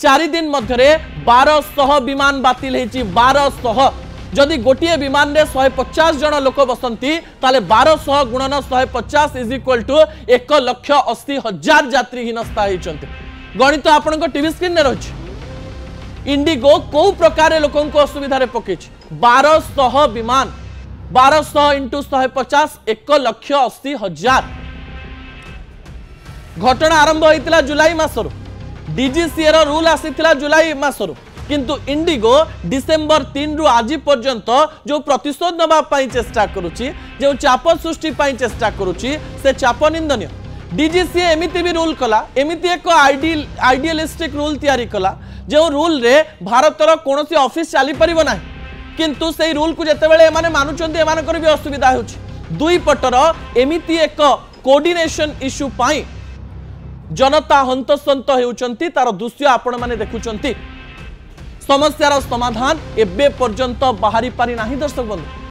4 दिन मध्य 1200 विमान बातिल होती 1200 जदि गोटे विमान रे 150 जन लोक बसंती ताले 1200 गुणन 150 इज इक्वल टू 1,80,000 यात्री हिनस्ता होती गणित आपण टीवी स्क्रीन में रही इंडिगो कौ प्रकार लोकों को असुविधा पकई 1200 विमान 1200 इंटू 150 1,80,000 घटना आरंभ होता जुलाई मासर डीजीसीए रो रूल आसीथिला जुलाई मासर किंतु इंडिगो डिसेंबर 3 रु आज पर्यंत जो प्रतिशोध नबा पाई चेष्टा करुची जो चाप सृष्टि पाई चेष्टा करुची से चाप निंदनीय डीजीसीए एमिति भी रूल कला एमिति एक आइडियलिस्टिक रूल तैयारी कला जो रूल रे भारतर कोनोसी ऑफिस चली परिबो नाही किंतु से रूल को जेते बेले माने मानुचंती एमानकर भी असुविधा होची दुई पटर एमिति एक कोऑर्डिनेशन इश्यू पाई जनता हंतसंत हेउचंती तार दृश्य आपण माने देखुचंती समस्यार समाधान एबे पर्यंत बाहरी पारि नाही दर्शक बंधु।